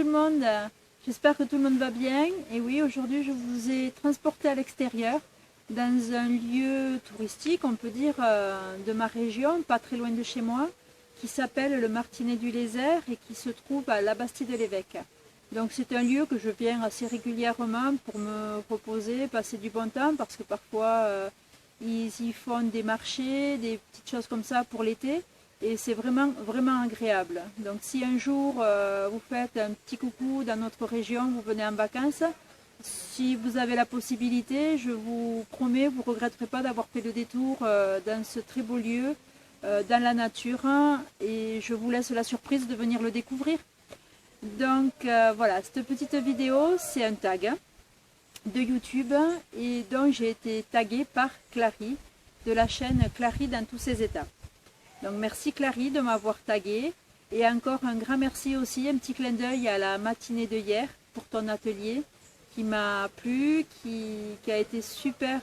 le monde, j'espère que tout le monde va bien. Et oui, aujourd'hui je vous ai transporté à l'extérieur, dans un lieu touristique, on peut dire, de ma région, pas très loin de chez moi, qui s'appelle le Martinet du Lézert et qui se trouve à la Bastide-l'Évêque. Donc c'est un lieu que je viens assez régulièrement pour me reposer, passer du bon temps, parce que parfois ils y font des marchés, des petites choses comme ça pour l'été. Et c'est vraiment, vraiment agréable. Donc si un jour vous faites un petit coucou dans notre région, vous venez en vacances, si vous avez la possibilité, je vous promets, vous ne regretterez pas d'avoir fait le détour dans ce très beau lieu, dans la nature. Et je vous laisse la surprise de venir le découvrir. Donc voilà, cette petite vidéo, c'est un tag de YouTube et dont j'ai été taguée par Clary, de la chaîne Clary dans tous ses états. Donc merci Clary de m'avoir tagué et encore un grand merci aussi, un petit clin d'œil à la matinée de hier pour ton atelier qui m'a plu, qui a été super,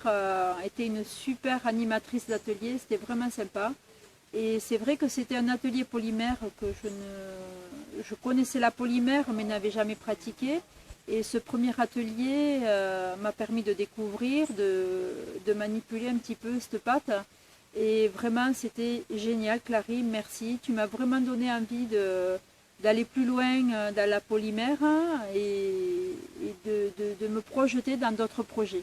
été une super animatrice d'atelier, c'était vraiment sympa. Et c'est vrai que c'était un atelier polymère que je connaissais la polymère mais n'avais jamais pratiqué. Et ce premier atelier m'a permis de découvrir, de manipuler un petit peu cette pâte. Et vraiment, c'était génial, Clary, merci. Tu m'as vraiment donné envie d'aller plus loin dans la polymère et de me projeter dans d'autres projets.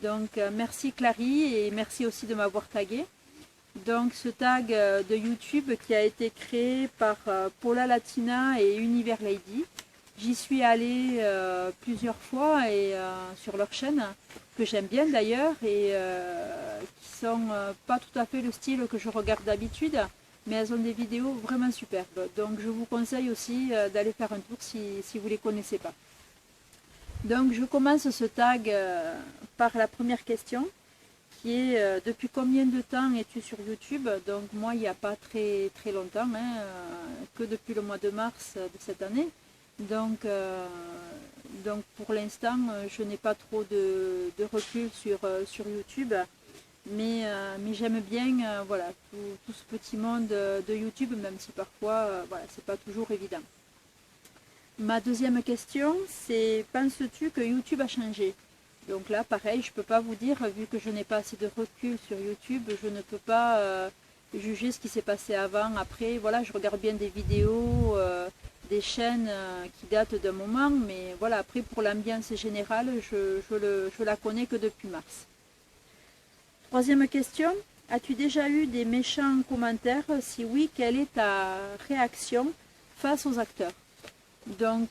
Donc, merci Clary et merci aussi de m'avoir tagué. Donc, ce tag de YouTube qui a été créé par Paula Latina et Univers Lady. J'y suis allée plusieurs fois et, sur leur chaîne, que j'aime bien d'ailleurs, et qui sont pas tout à fait le style que je regarde d'habitude, mais elles ont des vidéos vraiment superbes. Donc je vous conseille aussi d'aller faire un tour si vous ne les connaissez pas. Donc je commence ce tag par la première question, qui est depuis combien de temps es-tu sur YouTube? Donc moi il n'y a pas très longtemps, que depuis le mois de mars de cette année. Donc pour l'instant, je n'ai pas trop de recul sur YouTube, mais j'aime bien voilà, tout ce petit monde de YouTube, même si parfois, voilà, c'est pas toujours évident. Ma deuxième question, c'est penses-tu que YouTube a changé? Donc là, pareil, je ne peux pas vous dire, vu que je n'ai pas assez de recul sur YouTube, je ne peux pas juger ce qui s'est passé avant, après. Voilà, je regarde bien des vidéos, des chaînes qui datent d'un moment, mais voilà, après pour l'ambiance générale, je la connais que depuis mars. Troisième question, as-tu déjà eu des méchants commentaires? Si oui, quelle est ta réaction face aux acteurs? Donc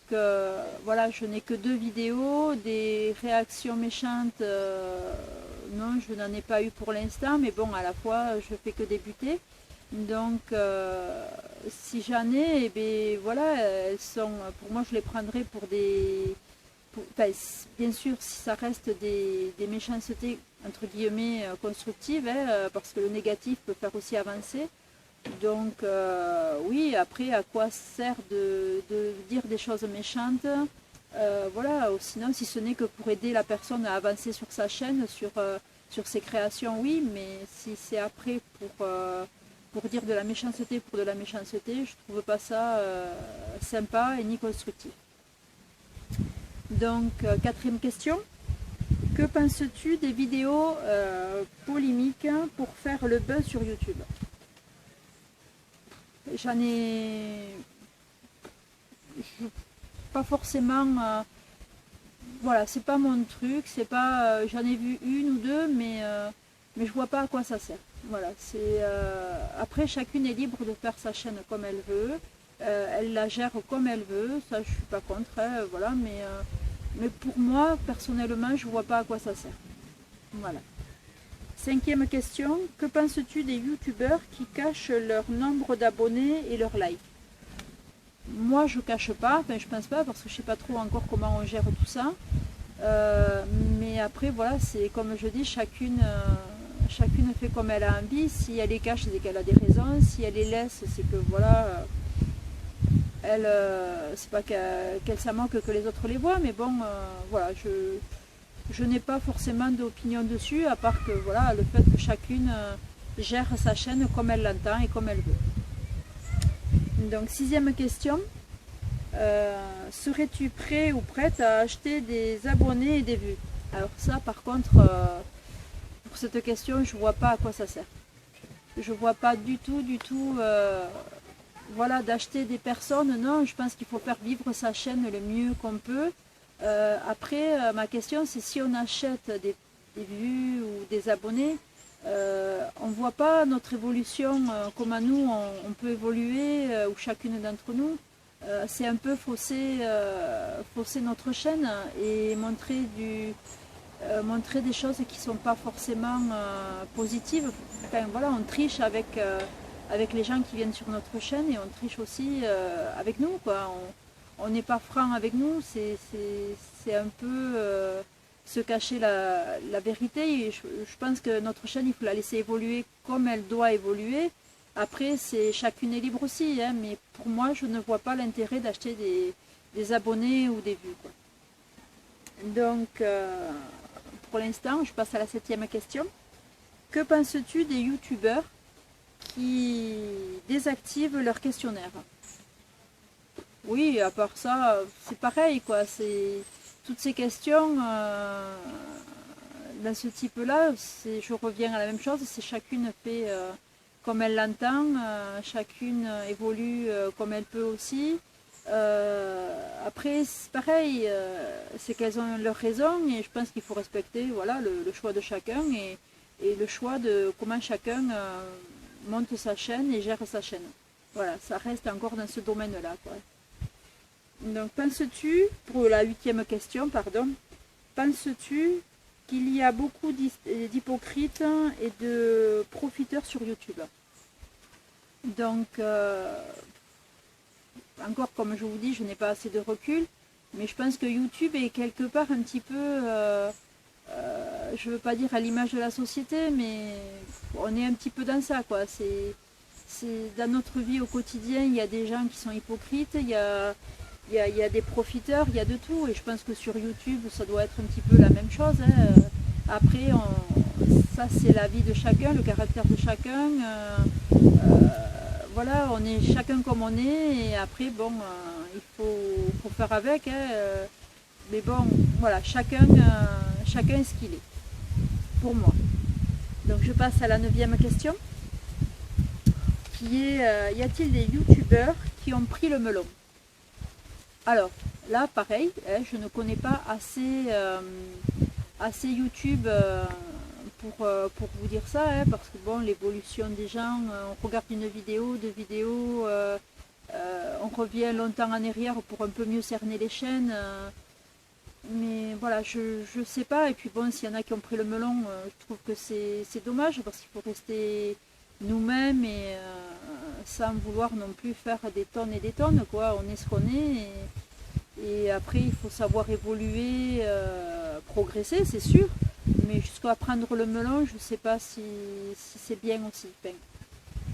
voilà, je n'ai que 2 vidéos, des réactions méchantes, non, je n'en ai pas eu pour l'instant, mais bon, à la fois, je fais que débuter. Donc si j'en ai, eh bien, voilà, elles sont, pour moi je les prendrai pour des, enfin, bien sûr si ça reste des méchancetés entre guillemets constructives, parce que le négatif peut faire aussi avancer. Donc oui, après à quoi sert de dire des choses méchantes, voilà, ou sinon si ce n'est que pour aider la personne à avancer sur sa chaîne, sur ses créations, oui, mais si c'est après pour dire de la méchanceté pour de la méchanceté, je ne trouve pas ça sympa et ni constructif. Donc, quatrième question. Que penses-tu des vidéos polémiques pour faire le buzz sur YouTube? J'en ai pas forcément... voilà, c'est pas mon truc, c'est pas... j'en ai vu 1 ou 2, mais je vois pas à quoi ça sert. Voilà, c'est après chacune est libre de faire sa chaîne comme elle veut, elle la gère comme elle veut, ça je suis pas contre, voilà, mais pour moi personnellement je vois pas à quoi ça sert. Voilà. Cinquième question, que penses-tu des youtubeurs qui cachent leur nombre d'abonnés et leur like? Moi je cache pas, enfin je pense pas parce que je sais pas trop encore comment on gère tout ça, mais après voilà, c'est comme je dis, chacune fait comme elle a envie. Si elle les cache, c'est qu'elle a des raisons. Si elle les laisse, c'est que voilà, elle, c'est pas qu'elle s'en moque que les autres les voient. Mais bon, voilà, je n'ai pas forcément d'opinion dessus, à part que voilà, le fait que chacune gère sa chaîne comme elle l'entend et comme elle veut. Donc, sixième question. serais-tu prêt ou prête à acheter des abonnés et des vues? Alors ça, par contre, pour cette question, je vois pas à quoi ça sert. Je vois pas du tout, voilà, d'acheter des personnes. Non, je pense qu'il faut faire vivre sa chaîne le mieux qu'on peut. Après, ma question, c'est si on achète des vues ou des abonnés, on ne voit pas notre évolution, comment nous, on peut évoluer, ou chacune d'entre nous. C'est un peu fausser notre chaîne et montrer des choses qui ne sont pas forcément positives. Enfin, voilà, on triche avec les gens qui viennent sur notre chaîne et on triche aussi avec nous, quoi. On n'est pas franc avec nous, c'est un peu se cacher la vérité. Et je pense que notre chaîne, il faut la laisser évoluer comme elle doit évoluer. Après, chacune est libre aussi, hein, mais pour moi, je ne vois pas l'intérêt d'acheter des abonnés ou des vues, quoi. Donc, pour l'instant, je passe à la 7e question. Que penses-tu des youtubeurs qui désactivent leur questionnaire? Oui, à part ça, c'est pareil, quoi. C'est toutes ces questions dans ce type-là, je reviens à la même chose. C'est chacune fait comme elle l'entend, chacune évolue comme elle peut aussi. Après, c'est pareil, c'est qu'elles ont leur raison et je pense qu'il faut respecter, voilà, le choix de chacun et le choix de comment chacun monte sa chaîne et gère sa chaîne. Voilà, ça reste encore dans ce domaine-là, quoi. Donc, penses-tu, pour la 8e question, pardon, penses-tu qu'il y a beaucoup d'hypocrites et de profiteurs sur YouTube? Donc, encore comme je vous dis, je n'ai pas assez de recul, mais je pense que YouTube est quelque part un petit peu, je ne veux pas dire à l'image de la société, mais on est un petit peu dans ça, quoi. C'est dans notre vie au quotidien, il y a des gens qui sont hypocrites, il y a des profiteurs, il y a de tout, et je pense que sur YouTube, ça doit être un petit peu la même chose, hein. Après, ça c'est la vie de chacun, le caractère de chacun. Voilà, on est chacun comme on est, et après, bon, il faut faire avec, hein, mais bon, voilà, chacun est ce qu'il est, pour moi. Donc je passe à la 9e question, qui est, y a-t-il des youtubeurs qui ont pris le melon? Alors, là, pareil, hein, je ne connais pas assez YouTube pour vous dire ça, hein, parce que bon, l'évolution des gens, on regarde une vidéo, deux vidéos, on revient longtemps en arrière pour un peu mieux cerner les chaînes, mais voilà, je sais pas, et puis bon, s'il y en a qui ont pris le melon, je trouve que c'est dommage, parce qu'il faut rester nous-mêmes et sans vouloir non plus faire des tonnes et des tonnes, quoi. On est ce qu'on est, et après il faut savoir évoluer, progresser, c'est sûr, mais jusqu'à prendre le melon, je ne sais pas si c'est bien aussi. Enfin,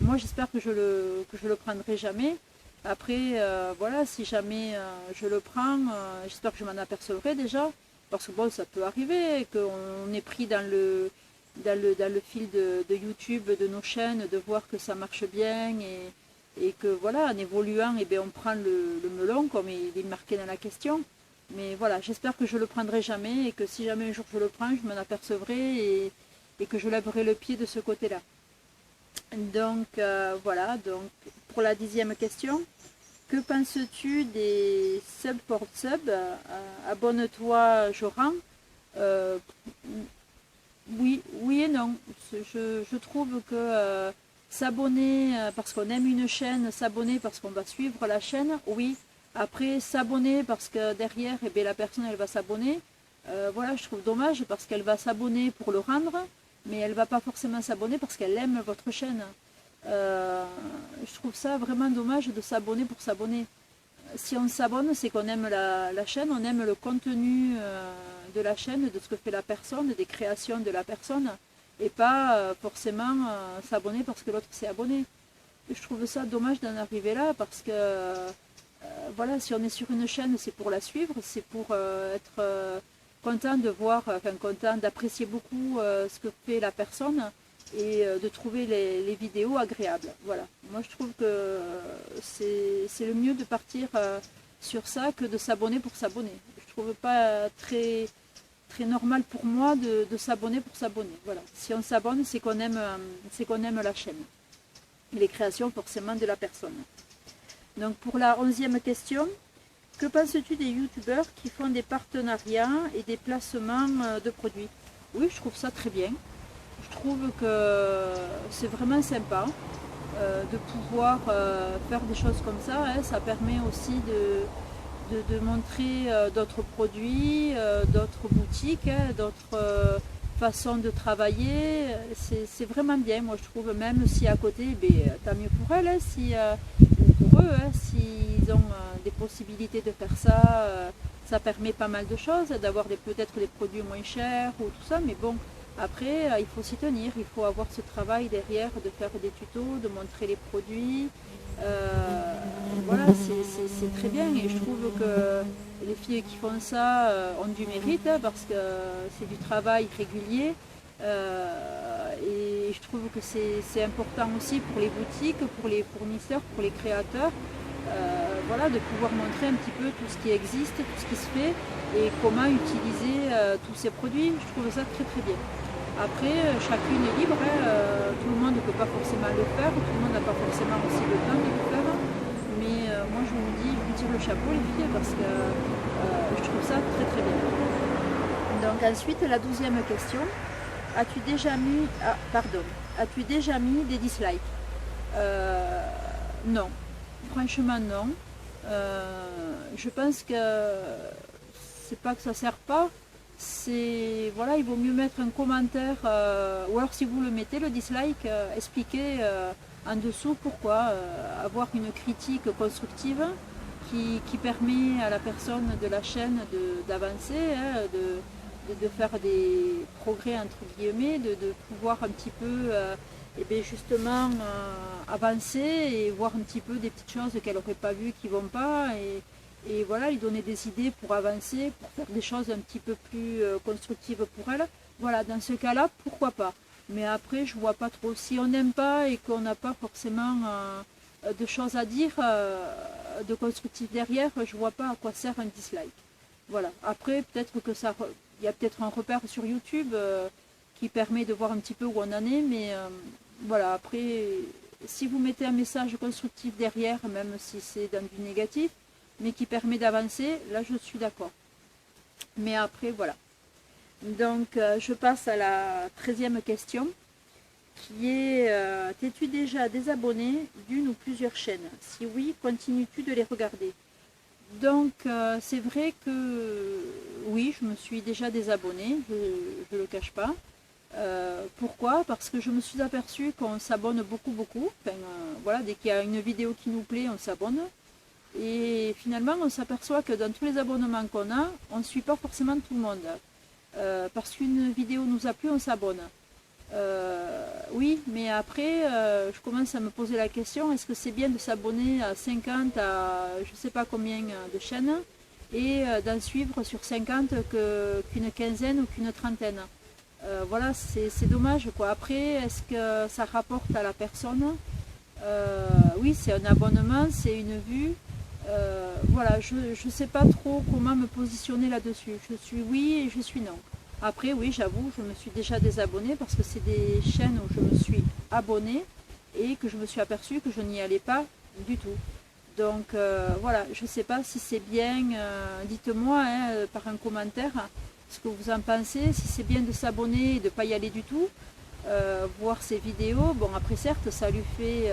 moi j'espère que je le prendrai jamais. Après, voilà, si jamais je le prends, j'espère que je m'en apercevrai déjà, parce que bon, ça peut arriver qu'on est pris dans le fil de YouTube, de nos chaînes, de voir que ça marche bien et que voilà, en évoluant, eh bien, on prend le melon comme il est marqué dans la question. Mais voilà, j'espère que je le prendrai jamais et que si jamais un jour je le prends, je m'en apercevrai et que je lèverai le pied de ce côté-là. Donc voilà, donc pour la 10e question, que penses-tu des sub for sub? Abonne-toi, Joran. Oui, oui et non. Je trouve que s'abonner parce qu'on aime une chaîne, s'abonner parce qu'on va suivre la chaîne, oui. Après, s'abonner parce que derrière, eh bien, la personne, elle va s'abonner. Voilà, je trouve dommage parce qu'elle va s'abonner pour le rendre, mais elle ne va pas forcément s'abonner parce qu'elle aime votre chaîne. Je trouve ça vraiment dommage de s'abonner pour s'abonner. Si on s'abonne, c'est qu'on aime la chaîne, on aime le contenu de la chaîne, de ce que fait la personne, des créations de la personne, et pas forcément s'abonner parce que l'autre s'est abonné. Je trouve ça dommage d'en arriver là parce que voilà, si on est sur une chaîne, c'est pour la suivre, c'est pour être content de voir, enfin content d'apprécier beaucoup ce que fait la personne et de trouver les vidéos agréables. Voilà. Moi je trouve que c'est le mieux de partir sur ça que de s'abonner pour s'abonner. Je trouve pas très normal pour moi de s'abonner pour s'abonner. Voilà. Si on s'abonne, c'est qu'on aime la chaîne et les créations forcément de la personne. Donc pour la 11e question, que penses-tu des youtubeurs qui font des partenariats et des placements de produits? Oui, je trouve ça très bien. Je trouve que c'est vraiment sympa de pouvoir faire des choses comme ça. Hein. Ça permet aussi de montrer d'autres produits, d'autres boutiques, hein, d'autres façons de travailler. C'est vraiment bien, moi je trouve, même si à côté, tant mieux pour elles, hein, ou pour eux, hein, s'ils ont des possibilités de faire ça, ça permet pas mal de choses, d'avoir peut-être des produits moins chers ou tout ça, mais bon, après il faut s'y tenir, il faut avoir ce travail derrière de faire des tutos, de montrer les produits. Voilà, c'est très bien et je trouve que les filles qui font ça ont du mérite hein, parce que c'est du travail régulier et je trouve que c'est important aussi pour les boutiques, pour les fournisseurs, pour les créateurs, voilà, de pouvoir montrer un petit peu tout ce qui existe, tout ce qui se fait et comment utiliser tous ces produits. Je trouve ça très très bien. Après, chacune est libre, hein, tout le monde ne peut pas forcément le faire, tout le monde n'a pas forcément aussi le temps de le faire. Mais moi je vous tire le chapeau les filles parce que je trouve ça très très bien. Donc ensuite la 12e question, as-tu déjà mis des dislikes? Non, franchement non. Je pense que c'est pas que ça sert pas. Voilà, il vaut mieux mettre un commentaire ou alors si vous le mettez le dislike, expliquez en dessous pourquoi, avoir une critique constructive qui permet à la personne de la chaîne d'avancer, hein, de faire des progrès entre guillemets, de pouvoir un petit peu justement avancer et voir un petit peu des petites choses qu'elle n'aurait pas vues qui ne vont pas et voilà, lui donner des idées pour avancer, pour faire des choses un petit peu plus constructives pour elle. Voilà, dans ce cas-là, pourquoi pas. Mais après, je vois pas trop. Si on n'aime pas et qu'on n'a pas forcément de choses à dire, de constructif derrière, je vois pas à quoi sert un dislike. Voilà. Après, peut-être que il y a peut-être un repère sur YouTube qui permet de voir un petit peu où on en est, mais voilà. Après, si vous mettez un message constructif derrière, même si c'est dans du négatif, mais qui permet d'avancer, là je suis d'accord. Mais après, voilà. Donc, je passe à la 13e question, qui est t'es-tu déjà désabonné d'une ou plusieurs chaînes? Si oui, continues-tu de les regarder? Donc, c'est vrai que oui, je me suis déjà désabonnée, je ne le cache pas. Pourquoi? Parce que je me suis aperçue qu'on s'abonne beaucoup. Enfin, voilà, dès qu'il y a une vidéo qui nous plaît, on s'abonne. Et finalement, on s'aperçoit que dans tous les abonnements qu'on a, on ne suit pas forcément tout le monde. Parce qu'une vidéo nous a plu, on s'abonne. Oui, mais après, je commence à me poser la question, est-ce que c'est bien de s'abonner à 50, à je ne sais pas combien de chaînes, et d'en suivre sur 50 qu'une quinzaine ou qu'une trentaine? Voilà, c'est dommage, quoi. Après, est-ce que ça rapporte à la personne? Oui, c'est un abonnement, c'est une vue. Voilà, je ne sais pas trop comment me positionner là-dessus. Je suis oui et je suis non. Après, oui, j'avoue, je me suis déjà désabonnée parce que c'est des chaînes où je me suis abonnée et que je me suis aperçue que je n'y allais pas du tout. Donc voilà, je ne sais pas si c'est bien, dites-moi hein, par un commentaire ce que vous en pensez, si c'est bien de s'abonner et de ne pas y aller du tout. Voir ces vidéos, bon après certes ça lui fait,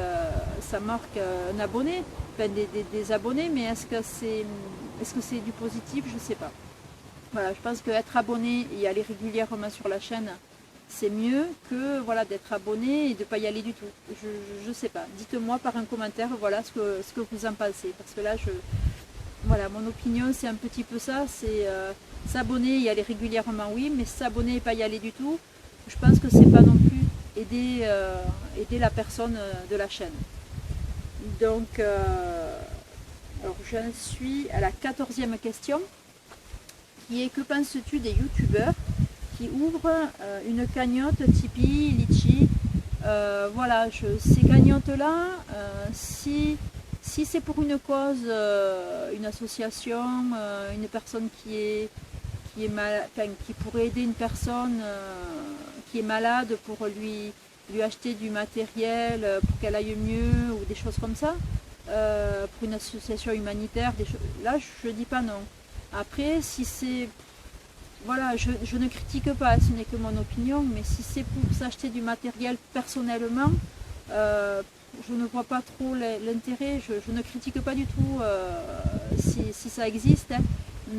ça marque un abonné, enfin des abonnés, mais est-ce que c'est du positif? Je sais pas. Voilà, je pense qu'être abonné et aller régulièrement sur la chaîne, c'est mieux que voilà, d'être abonné et de ne pas y aller du tout. Je sais pas. Dites-moi par un commentaire voilà, ce que vous en pensez. Parce que là, voilà, mon opinion, c'est un petit peu ça. C'est s'abonner et y aller régulièrement, oui, mais s'abonner et pas y aller du tout, je pense que c'est pas non plus aider la personne de la chaîne. Donc, alors j'en suis à la 14e question. Qui est, que penses-tu des youtubeurs qui ouvrent une cagnotte Tipeee, Litchi? Voilà, ces cagnottes-là, si Si c'est pour une cause, une association, une personne qui est qui pourrait aider une personne qui est malade pour lui acheter du matériel pour qu'elle aille mieux ou des choses comme ça, pour une association humanitaire, là je dis pas non. Après, si c'est... Voilà, je ne critique pas, ce n'est que mon opinion, mais si c'est pour s'acheter du matériel personnellement, je ne vois pas trop l'intérêt. Je ne critique pas du tout si ça existe, hein.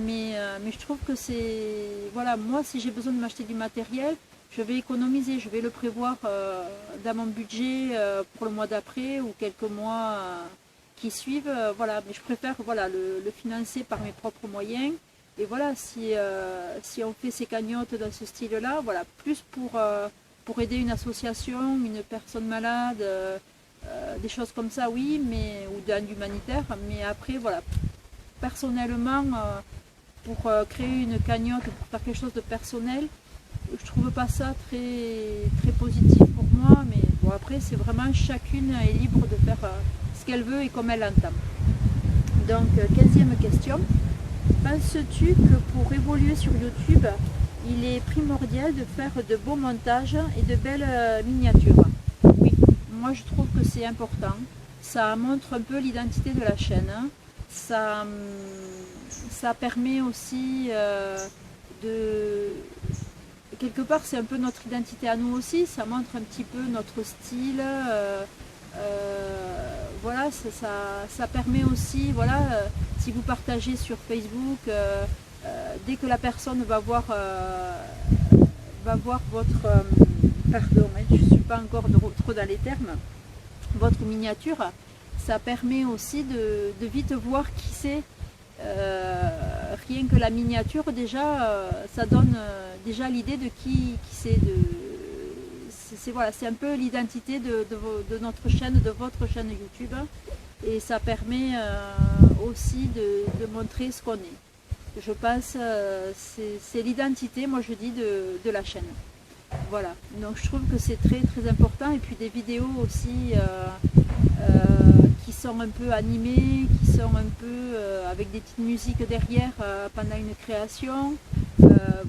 Mais je trouve que c'est... Voilà, moi, si j'ai besoin de m'acheter du matériel, je vais économiser, je vais le prévoir dans mon budget pour le mois d'après ou quelques mois qui suivent. Voilà, mais je préfère voilà, le financer par mes propres moyens. Et voilà, si on fait ces cagnottes dans ce style-là, voilà, plus pour aider une association, une personne malade, des choses comme ça, oui, mais ou dans l'humanitaire. Mais après, voilà, personnellement, pour créer une cagnotte, pour faire quelque chose de personnel, je trouve pas ça très, très positif pour moi. Mais bon, après, c'est vraiment chacune est libre de faire ce qu'elle veut et comme elle l'entend. Donc, 15e question. Penses-tu que pour évoluer sur YouTube, il est primordial de faire de beaux montages et de belles miniatures? Oui, moi je trouve que c'est important. Ça montre un peu l'identité de la chaîne. Ça permet aussi de... Quelque part, c'est un peu notre identité à nous aussi. Ça montre un petit peu notre style. Voilà, ça permet aussi, voilà, si vous partagez sur Facebook, dès que la personne va voir votre, pardon, je ne suis pas encore trop dans les termes, votre miniature, ça permet aussi de vite voir qui c'est. Rien que la miniature, déjà, ça donne déjà l'idée de qui c'est. Voilà, c'est un peu l'identité de notre chaîne, de votre chaîne YouTube, et ça permet aussi de montrer ce qu'on est. Je pense c'est l'identité, moi je dis, de la chaîne. Voilà, donc je trouve que c'est très très important. Et puis des vidéos aussi qui sont un peu animées, qui sont un peu avec des petites musiques derrière pendant une création.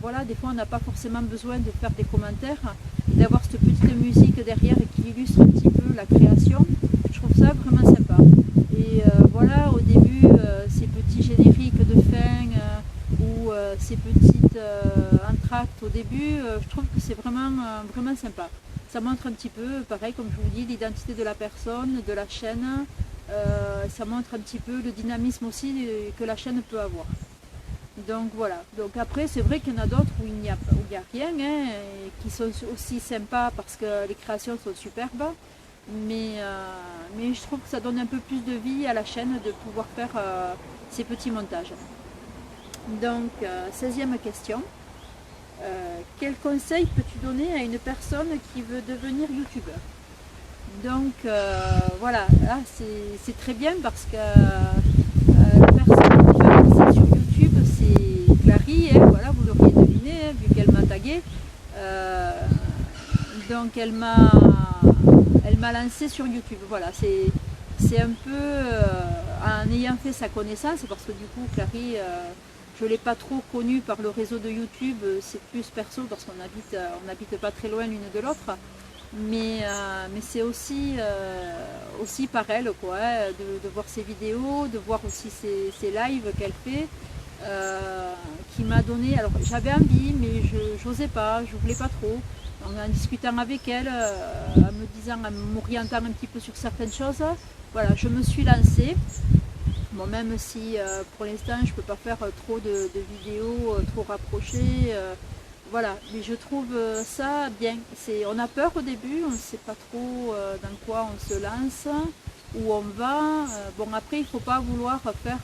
Voilà, des fois on n'a pas forcément besoin de faire des commentaires, d'avoir cette petite musique derrière et qui illustre un petit peu la création. Je trouve ça vraiment sympa. Et voilà, au début, ces petits génériques de fin ou ces petites entr'actes au début, je trouve que c'est vraiment, vraiment sympa. Ça montre un petit peu, pareil, comme je vous dis, l'identité de la personne, de la chaîne. Ça montre un petit peu le dynamisme aussi que la chaîne peut avoir. Donc voilà, donc après c'est vrai qu'il y en a d'autres où il n'y a rien, hein, et qui sont aussi sympas parce que les créations sont superbes, mais je trouve que ça donne un peu plus de vie à la chaîne de pouvoir faire ces petits montages. Donc 16e question, quel conseil peux-tu donner à une personne qui veut devenir youtubeur? Donc voilà, là c'est très bien parce que la personne qui va lancer sur YouTube, c'est Clary, hein, voilà, vous l'auriez deviné, hein, vu qu'elle m'a tagué. Donc elle m'a lancé sur YouTube. Voilà, c'est un peu en ayant fait sa connaissance, parce que du coup Clary, je ne l'ai pas trop connue par le réseau de YouTube, c'est plus perso parce qu'on n'habite pas très loin l'une de l'autre. Mais c'est aussi par elle, quoi, de voir ses vidéos, de voir aussi ses lives qu'elle fait, qui m'a donné, alors j'avais envie mais je n'osais pas, je voulais pas trop. En discutant avec elle, en m'orientant un petit peu sur certaines choses, voilà, je me suis lancée. Bon, même si pour l'instant je ne peux pas faire trop de vidéos trop rapprochées, voilà, mais je trouve ça bien. On a peur au début, on ne sait pas trop dans quoi on se lance, où on va. Bon, après, il ne faut pas vouloir faire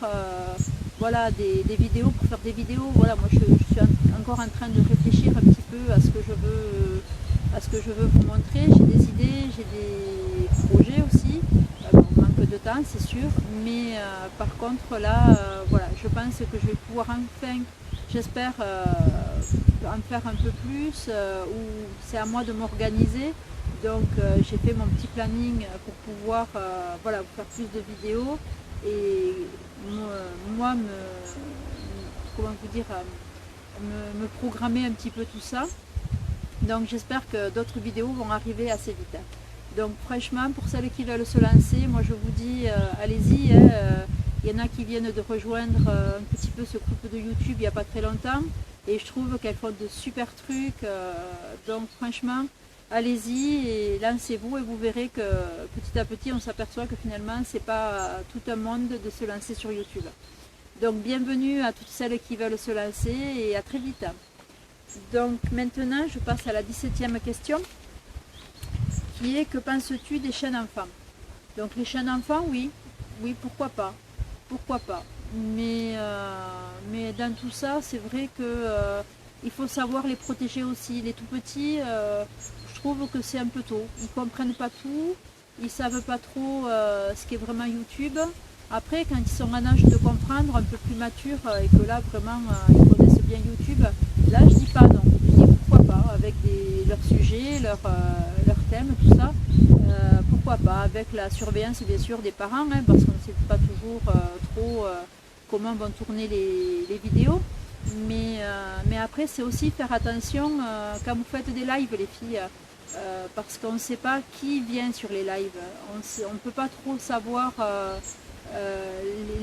voilà, des vidéos pour faire des vidéos. Voilà, moi je suis encore en train de réfléchir un petit peu à ce que je veux vous montrer. J'ai des idées, j'ai des projets aussi. Bon, on manque de temps, c'est sûr, mais par contre là, voilà, je pense que je vais pouvoir enfin, j'espère, en faire un peu plus, où c'est à moi de m'organiser. Donc j'ai fait mon petit planning pour pouvoir voilà, vous faire plus de vidéos et moi comment vous dire, me programmer un petit peu tout ça. Donc j'espère que d'autres vidéos vont arriver assez vite. Donc franchement, pour celles qui veulent se lancer, moi je vous dis, allez-y. Il y en a qui viennent de rejoindre un petit peu ce groupe de YouTube il n'y a pas très longtemps. Et je trouve qu'elles font de super trucs. Donc franchement, allez-y et lancez-vous et vous verrez que petit à petit on s'aperçoit que finalement c'est pas tout un monde de se lancer sur YouTube. Donc bienvenue à toutes celles qui veulent se lancer et à très vite. Donc maintenant je passe à la 17e question qui est: que penses-tu des chaînes enfants? Donc les chaînes enfants, oui, pourquoi pas, pourquoi pas. Mais dans tout ça, c'est vrai que il faut savoir les protéger aussi. Les tout petits, je trouve que c'est un peu tôt. Ils comprennent pas tout, ils savent pas trop ce qu'est vraiment YouTube. Après, quand ils sont en âge de comprendre, un peu plus mature, et que là vraiment ils connaissent bien YouTube, là je dis pas non. Je dis pourquoi pas, avec leurs sujets, leurs thèmes, tout ça. Pourquoi pas, avec la surveillance bien sûr des parents, hein, parce qu'on ne sait pas toujours trop comment vont tourner les vidéos. Mais après, c'est aussi faire attention quand vous faites des lives, les filles, parce qu'on ne sait pas qui vient sur les lives. On ne peut pas trop savoir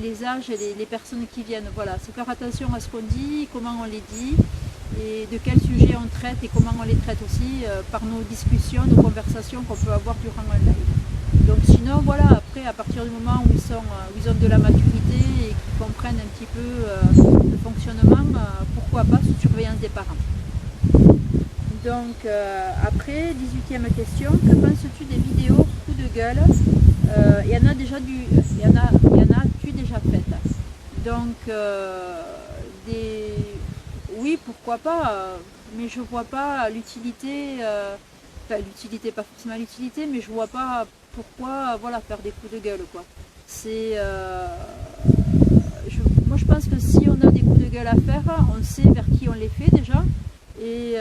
les âges et les personnes qui viennent. Voilà, c'est faire attention à ce qu'on dit, comment on les dit, et de quel sujet on traite et comment on les traite aussi par nos discussions, nos conversations qu'on peut avoir durant un live. Donc sinon, voilà, après, à partir du moment où ils ont de la maturité et qu'ils comprennent un petit peu le fonctionnement, pourquoi pas sous surveillance des parents. Donc après, 18e question, que penses-tu des vidéos coups de gueule? Il y en a tu déjà faites. Donc oui, pourquoi pas, mais je vois pas l'utilité, enfin l'utilité, pas forcément l'utilité, mais je vois pas pourquoi voilà, faire des coups de gueule quoi. C'est moi je pense que si on a des coups de gueule à faire, on sait vers qui on les fait déjà. Et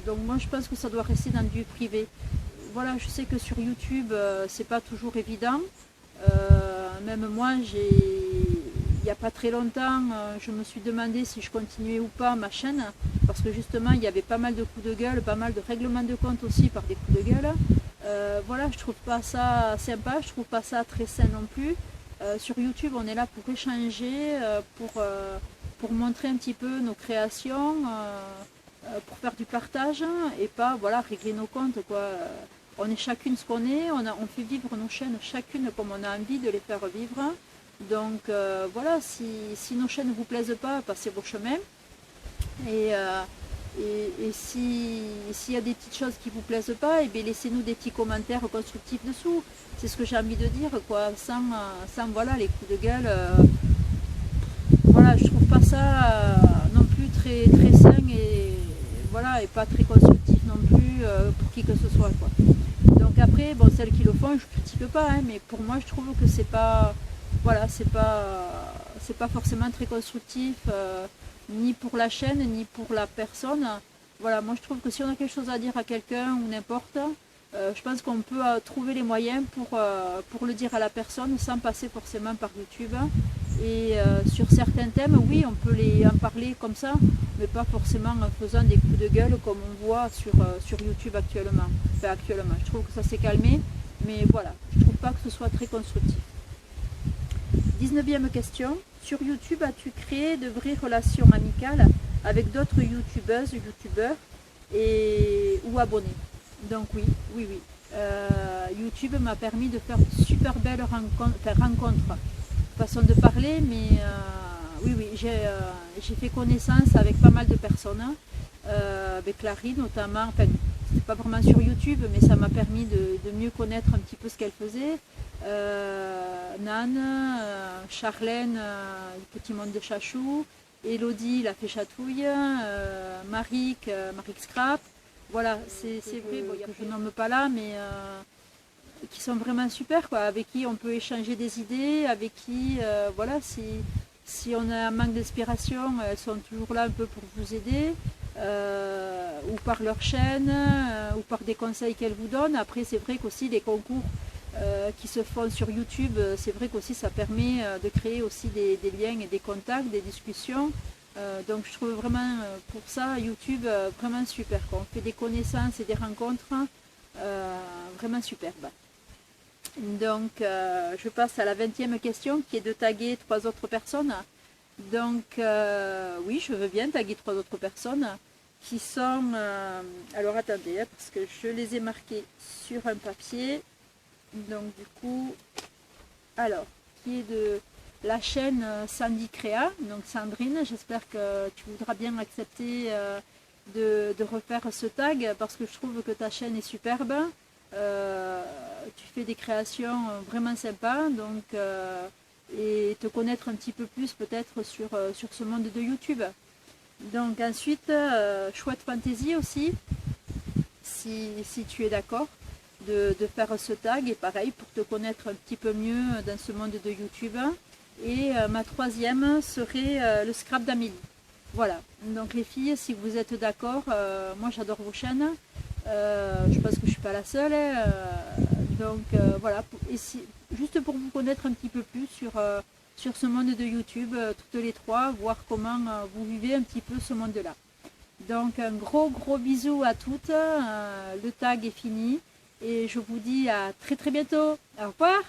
donc moi je pense que ça doit rester dans du privé. Voilà, je sais que sur YouTube c'est pas toujours évident. Même moi il n'y a pas très longtemps je me suis demandé si je continuais ou pas ma chaîne, parce que justement il y avait pas mal de coups de gueule, pas mal de règlements de compte aussi par des coups de gueule. Voilà, je trouve pas ça sympa, je trouve pas ça très sain non plus. Sur YouTube on est là pour échanger, pour montrer un petit peu nos créations, pour faire du partage et pas voilà, régler nos comptes quoi. On est chacune ce qu'on est, on fait vivre nos chaînes chacune comme on a envie de les faire vivre. Donc voilà, si nos chaînes ne vous plaisent pas, passez vos chemins. Et s'il y a des petites choses qui ne vous plaisent pas, et bien laissez-nous des petits commentaires constructifs dessous. C'est ce que j'ai envie de dire, quoi, sans voilà, les coups de gueule. Voilà, je trouve pas ça non plus très, très sain et, voilà, et pas très constructif non plus pour qui que ce soit. Quoi. Donc après, bon, celles qui le font, je critique pas, hein, mais pour moi, je trouve que c'est pas, voilà, c'est pas forcément très constructif, ni pour la chaîne, ni pour la personne. Voilà, moi je trouve que si on a quelque chose à dire à quelqu'un ou n'importe, je pense qu'on peut trouver les moyens pour le dire à la personne sans passer forcément par YouTube. Et sur certains thèmes, oui, on peut en parler comme ça, mais pas forcément en faisant des coups de gueule comme on voit sur YouTube actuellement. Enfin, actuellement, je trouve que ça s'est calmé, mais voilà, je trouve pas que ce soit très constructif. 19e question. Sur YouTube, as-tu créé de vraies relations amicales avec d'autres youtubeuses, youtubeurs ou abonnés? Donc oui. YouTube m'a permis de faire de super belles rencontres. Façon de parler, mais oui, j'ai fait connaissance avec pas mal de personnes, avec Larry notamment, enfin, c'était pas vraiment sur YouTube, mais ça m'a permis de mieux connaître un petit peu ce qu'elle faisait. Nan, Charlène, le petit monde de Chachou, Elodie, la fée chatouille, Maric Scrap, voilà, c'est vrai, bon, je nomme pas là, mais qui sont vraiment super, quoi, avec qui on peut échanger des idées, avec qui, voilà, si on a un manque d'inspiration, elles sont toujours là un peu pour vous aider. ou par leur chaîne, ou par des conseils qu'elles vous donnent. Après, c'est vrai qu'aussi les concours qui se font sur YouTube, c'est vrai qu'aussi ça permet de créer aussi des liens et des contacts, des discussions. Donc je trouve vraiment pour ça YouTube vraiment super, quoi. On fait des connaissances et des rencontres vraiment superbes. Donc je passe à la 20e question qui est de taguer 3 autres personnes. Donc oui, je veux bien taguer 3 autres personnes qui sont... alors attendez, hein, parce que je les ai marquées sur un papier. Donc du coup, alors, qui est de la chaîne Sandy Créa, donc Sandrine, j'espère que tu voudras bien accepter de refaire ce tag parce que je trouve que ta chaîne est superbe. Tu fais des créations vraiment sympas, donc et te connaître un petit peu plus peut-être sur ce monde de YouTube. Donc ensuite, Chouette Fantasy aussi, si tu es d'accord de faire ce tag, et pareil pour te connaître un petit peu mieux dans ce monde de YouTube. Et ma 3e serait le scrap d'Amélie. Voilà, donc les filles, si vous êtes d'accord, moi j'adore vos chaînes, je pense que je ne suis pas la seule, donc voilà, juste pour vous connaître un petit peu plus sur ce monde de YouTube, toutes les 3, voir comment vous vivez un petit peu ce monde-là. Donc un gros bisou à toutes, le tag est fini, et je vous dis à très bientôt, au revoir.